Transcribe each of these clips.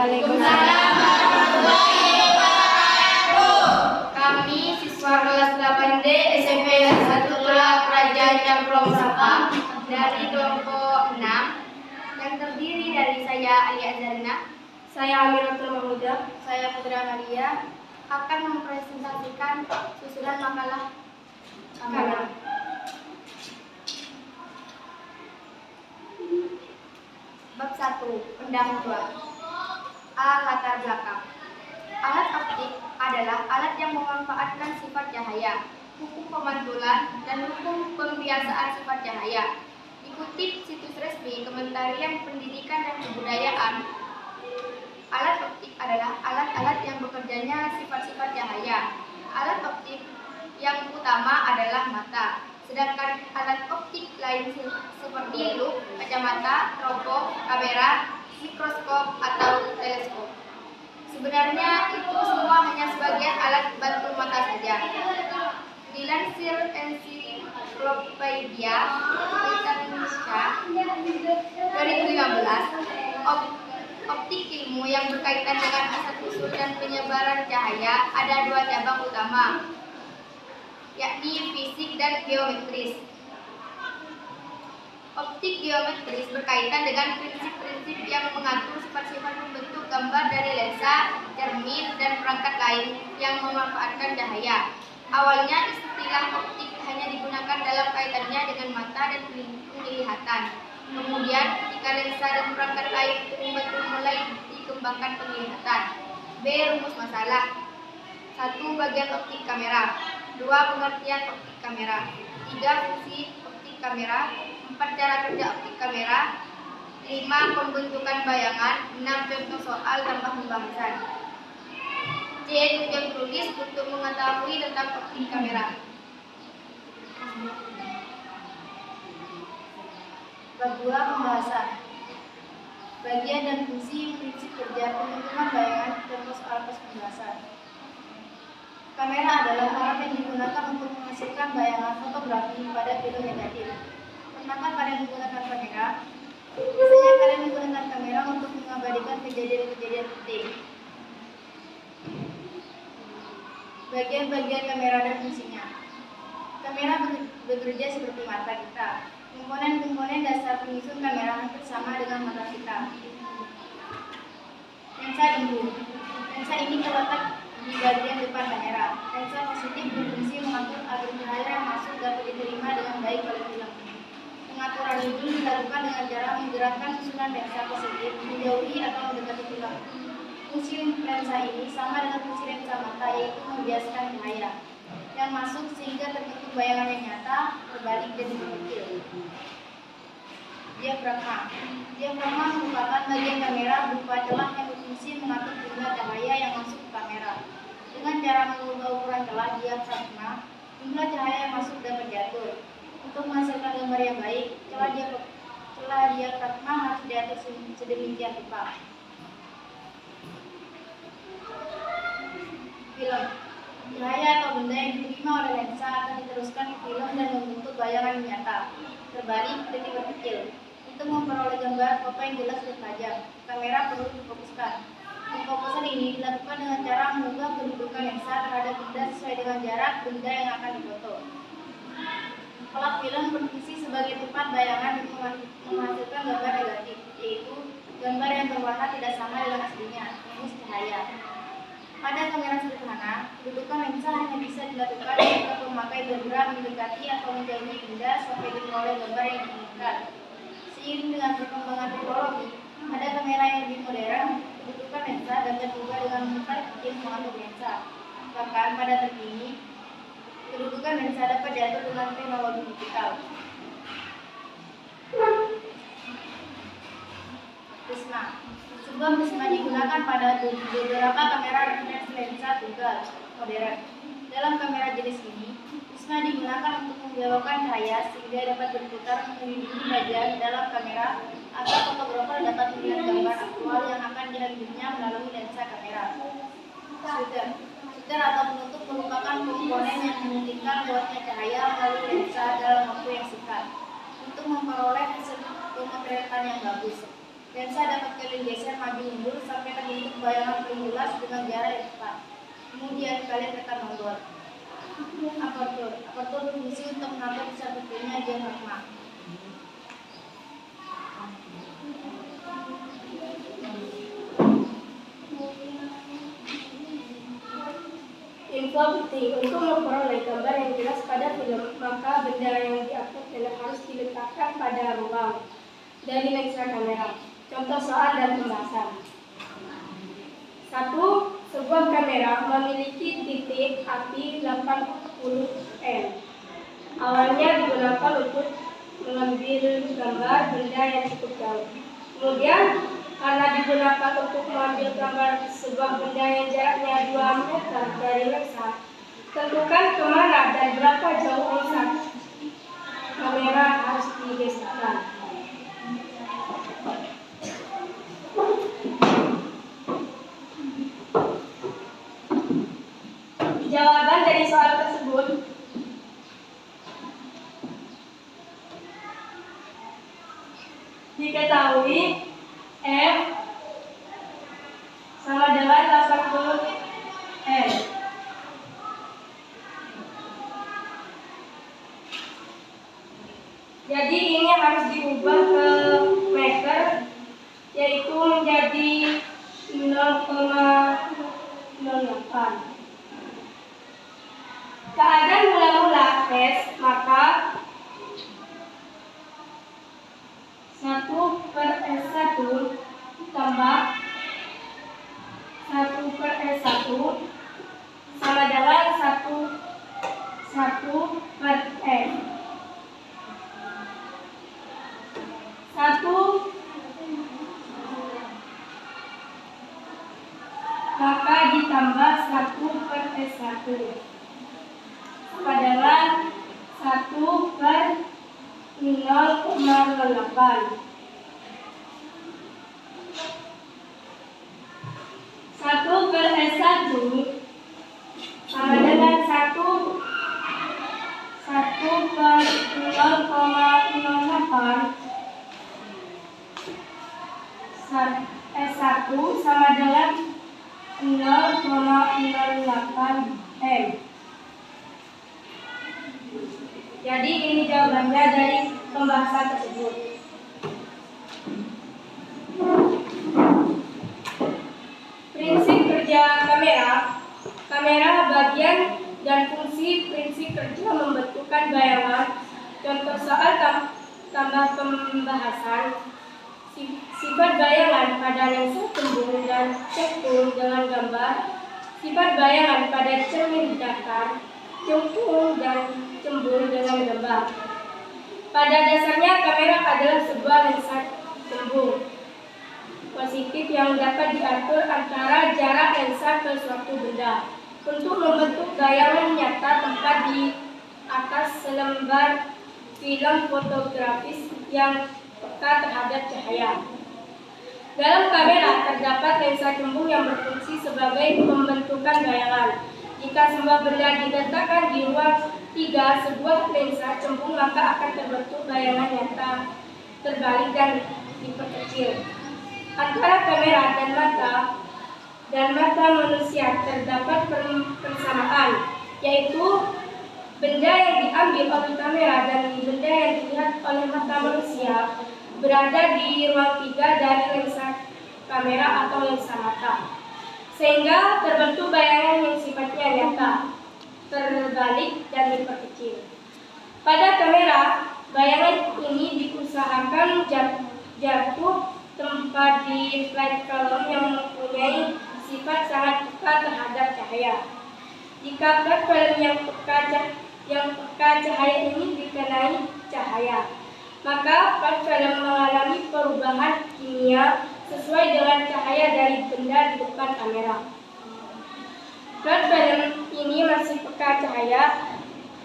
Waalaikumsalam warahmatullahi wabarakatuh. Kami siswa kelas 8D SMP 1 Kerajaan Cemplong Sapang dari kelompok 6 yang terdiri dari saya Ali Azharina, saya Amiratul Mahmudah, saya Putra Maria akan mempresentasikan susunan makalah kamera. Bab 1. Pendahuluan. A. Latar belakang. Alat optik adalah alat yang memanfaatkan sifat cahaya, hukum pemantulan, dan hukum pembiasaan sifat cahaya. Dikutip situs resmi Kementerian Pendidikan dan Kebudayaan, alat optik adalah alat-alat yang bekerjanya sifat-sifat cahaya. Alat optik yang utama adalah mata, sedangkan alat optik lain seperti lup, kacamata, teropong, kamera, mikroskop, atau teleskop. Sebenarnya itu semua hanya sebagian alat bantu mata saja. Dilansir Ensiklopedia Britannica 2015, optik ilmu yang berkaitan dengan asal-usul dan penyebaran cahaya ada dua cabang utama, yakni fisik dan geometris. Optik geometris berkaitan dengan prinsip-prinsip yang mengatur sifat-sifat membentuk gambar dari lensa, cermin, dan perangkat lain yang memanfaatkan cahaya. Awalnya istilah optik hanya digunakan dalam kaitannya dengan mata dan penglihatan. Kemudian ketika lensa dan perangkat lain itu membantu mulai dikembangkan penglihatan. B. Rumus masalah. 1. Bagian optik kamera. 2. Pengertian optik kamera. 3. Fungsi optik kamera. 4. Cara kerja optik kamera. 5. Pembentukan bayangan. 6. Contoh soal tambah pembahasan. C. Tujuan tulis untuk mengetahui tentang optik kamera. Bab 2. Pembahasan. Bagian dan fungsi prinsip kerja pembentukan bayangan contoh soal pembahasan. Kamera adalah alat yang digunakan untuk menghasilkan bayangan fotografi pada film negatif. Pernahkah kalian menggunakan kamera? Biasanya kalian menggunakan kamera untuk mengabadikan kejadian-kejadian penting. Bagian-bagian kamera dan fungsinya. Kamera bekerja seperti mata kita. Komponen-komponen dasar penyusun kamera hampir sama dengan mata kita. Lensa induk. Lensa ini terletak di bagian depan kamera. Lensa positif berfungsi mengatur agar cahaya yang masuk dapat diterima dengan baik oleh film. Pengaturan ini dilakukan dengan cara menggerakkan susunan lensa positif menjauhi atau mendekati film. Fungsi lensa ini sama dengan fungsi lensa mata, yaitu membiaskan cahaya yang masuk sehingga terbentuk bayangan yang nyata, terbalik dan berkecil. Diafragma. Diafragma merupakan bagian kamera berupa celah yang berfungsi mengatur jumlah cahaya yang masuk ke kamera. Dengan cara mengubah ukuran celah diafragma, jumlah cahaya yang masuk dapat diatur. Untuk menghasilkan gambar yang baik, celah diafragma harus diatur sedemikian rupa. Film. Cahaya atau benda yang diterima oleh lensa akan diteruskan ke film dan membentuk bayangan yang nyata, terbalik dan diperkecil. Untuk memperoleh gambar foto yang jelas dan tajam, kamera perlu difokuskan. Pemfokusan ini dilakukan dengan cara mengubah kedudukan lensa terhadap benda sesuai dengan jarak benda yang akan difoto. Pelak film berfungsi sebagai tempat bayangan dan menghasilkan gambar negatif, yaitu gambar yang berwarna tidak sama dengan aslinya, minus cahaya. Pada kamera sederhana, kedudukan lensa hanya bisa dilakukan jika pemakai bergerak mendekati atau menjauhi benda sampai diperoleh gambar yang diinginkan. Seiring dengan perkembangan teknologi, pada kamera yang lebih modern, kedudukan lensa dapat diubah dengan memutar kecil mengatur lensa. Bahkan pada terkini, kedudukan lensa dapat diatur dengan teknologi digital. Prisma. Sebuah prisma digunakan pada beberapa kamera refleksi lensa tunggal modern. Dalam kamera jenis ini, prisma digunakan untuk membelokkan cahaya sehingga dapat berputar mengelilingi bagian dalam kamera agar fotografer dapat melihat gambar aktual yang akan diambilnya melalui lensa kamera. Shutter. Shutter atau penutup merupakan komponen yang memungkinkan lewatnya cahaya melalui lensa dalam waktu yang singkat untuk memperoleh hasil pemotretan yang bagus. Lensa dapat kalian geser maju mundur sampai terbentuk bayangan paling jelas dengan jarak yang tepat. Kemudian kalian tekan tombol apertur. Apertur berfungsi untuk menata besar kecilnya diafragma. Info penting: untuk memperoleh gambar yang jelas pada film, maka benda yang diupload harus diletakkan pada ruang dari lensa kamera. Contoh soal dan pembahasan. 1. Sebuah kamera memiliki titik api 80N. Awalnya digunakan untuk mengambil gambar benda yang cukup jauh. Kemudian, karena digunakan untuk mengambil gambar sebuah benda yang jaraknya 2 meter dari lensa, tentukan kemana dan berapa jauh lensa kamera harus digeserkan. Jawaban dari soal tersebut diketahui F sama dengan 80N. Jadi ini harus diubah ke meter, yaitu menjadi 0,08. Keadaan mula-mula tes, maka 1/S1 tambah 1/S1 sama dengan 1/N. 1 maka ditambah 1/S1 sama dengan 1/0,08. 1/S1 sama dengan 1/0,08. S1 sama dengan 0,08 M. Jadi ini jawabannya dari pembahasan tersebut. Prinsip kerja kamera. Kamera bagian dan fungsi prinsip kerja membentukkan bayangan. Contoh soal tambah pembahasan. Sifat bayangan pada lensa cembung dan cekung dengan gambar. Sifat bayangan pada cermin datar, cekung dan cembung dengan gambar. Pada dasarnya kamera adalah sebuah lensa cembung positif yang dapat diatur antara jarak lensa ke suatu benda untuk membentuk bayangan nyata tempat di atas selembar film fotografis yang peka terhadap cahaya. Dalam kamera terdapat lensa cembung yang berfungsi sebagai pembentukan bayangan. Jika sebuah benda diletakkan di ruang 3 sebuah lensa cembung, maka akan terbentuk bayangan nyata terbalik dan diperkecil. Antara kamera dan mata manusia terdapat persamaan, yaitu benda yang diambil oleh kamera dan benda yang dilihat oleh mata manusia berada di ruang 3 dari lensa kamera atau lensa mata, sehingga terbentuk bayangan yang sifatnya nyata, terbalik dan diperkecil. Pada kamera, bayangan ini diusahakan jatuh tempat di flat film yang mempunyai sifat sangat peka terhadap cahaya. Jika flat film yang peka cahaya ini dikenai cahaya, maka flat film mengalami perubahan kimia sesuai dengan cahaya dari benda di depan kamera. Flat film ini masih peka cahaya.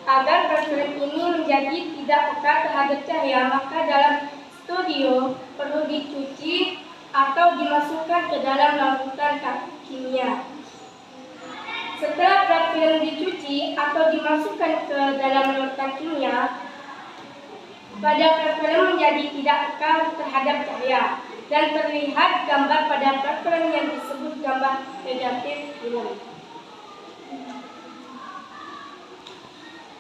Agar flat film ini menjadi tidak peka terhadap cahaya, maka dalam studio perlu dicuci atau dimasukkan ke dalam larutan kimia. Setelah flat film dicuci atau dimasukkan ke dalam larutan kimia, pada flat film menjadi tidak peka terhadap cahaya. dan terlihat gambar pada background yang disebut gambar negatif film.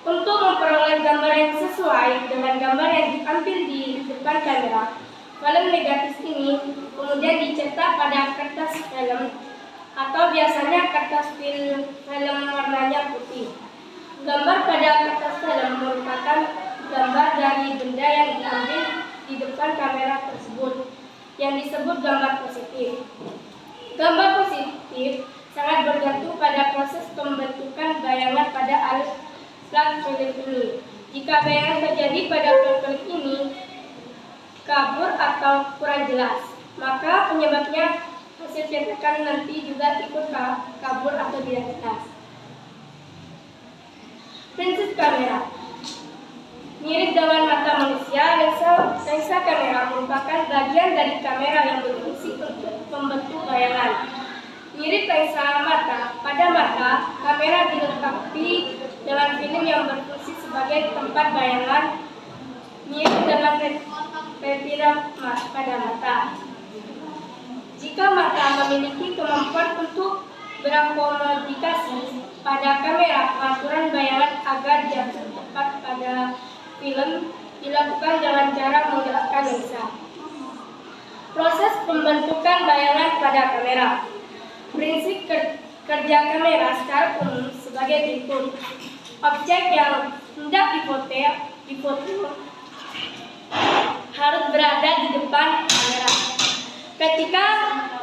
Untuk memperoleh gambar yang sesuai dengan gambar yang diambil di depan kamera, film negatif ini kemudian dicetak pada kertas film atau biasanya kertas film warnanya putih. Gambar pada kertas film merupakan gambar dari benda yang diambil di depan kamera tersebut, yang disebut gambar positif. Gambar positif sangat bergantung pada proses pembentukan bayangan pada alat film ini. Jika bayangan terjadi pada film ini kabur atau kurang jelas, maka penyebabnya hasil cetakan nanti juga ikut kabur atau tidak jelas. Prinsip kamera. Mirip dengan mata manusia, lensa kamera merupakan bagian dari kamera yang berfungsi untuk membentuk bayangan. Mirip lensa mata, pada mata, kamera dilengkapi dengan film yang berfungsi sebagai tempat bayangan. Mirip dengan retina pada mata. Jika mata memiliki kemampuan untuk berakomodasi pada kamera, pengaturan bayangan agar jatuh tepat pada film dilakukan dengan cara menggerakkan lensa. Proses pembentukan bayangan pada kamera. Prinsip kerja kamera secara umum sebagai berikut. Objek yang hendak difoto harus berada di depan kamera. Ketika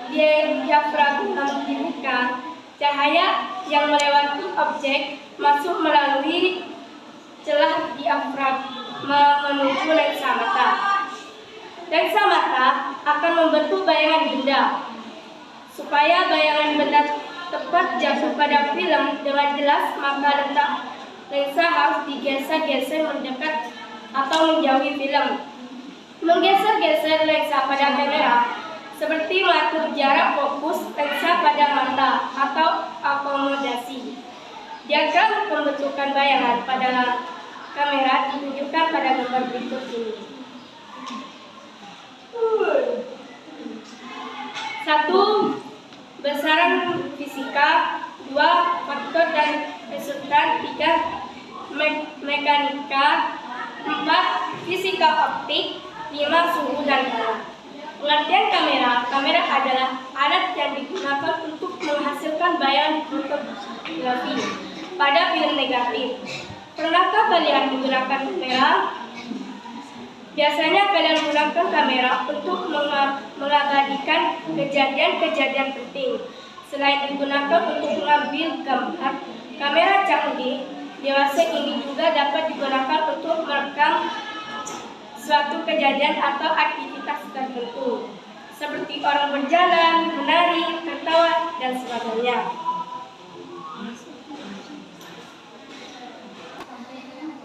diafragma dibuka, cahaya yang melewati objek masuk melalui celah diafragma menuju lensa mata. Lensa mata akan membentuk bayangan benda. Supaya bayangan benda tepat jatuh pada film dengan jelas, maka letak lensa harus digeser-geser mendekat atau menjauhi film. Menggeser-geser lensa pada kamera seperti mengatur jarak fokus lensa pada mata atau akomodasi. Diagram pembentukan bayangan pada kamera ditunjukkan pada gambar berikut ini. 1. Besaran fisika, 2. Faktor dan resultan, 3. Mekanika, 4. Fisika optik, 5. Suhu dan arah. Pengertian kamera. Kamera adalah alat yang digunakan untuk menghasilkan bayangan fotografi pada film negatif. Pernahkah kalian menggunakan kamera? Biasanya kalian menggunakan kamera untuk mengabadikan kejadian-kejadian penting. Selain digunakan untuk mengambil gambar, kamera canggih dewasa ini juga dapat digunakan untuk merekam suatu kejadian atau aktivitas tertentu, seperti orang berjalan, menari, tertawa, dan sebagainya.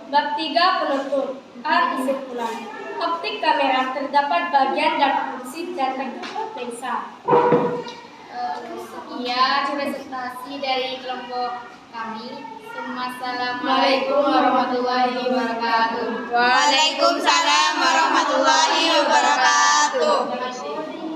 Bab 3 penutup. A. Kesimpulan. Optik kamera terdapat bagian dan fungsi dan terdapat lensa. Sekian presentasi dari kelompok kami. Assalamualaikum warahmatullahi wabarakatuh. Waalaikumsalam warahmatullahi wabarakatuh. Terima kasih.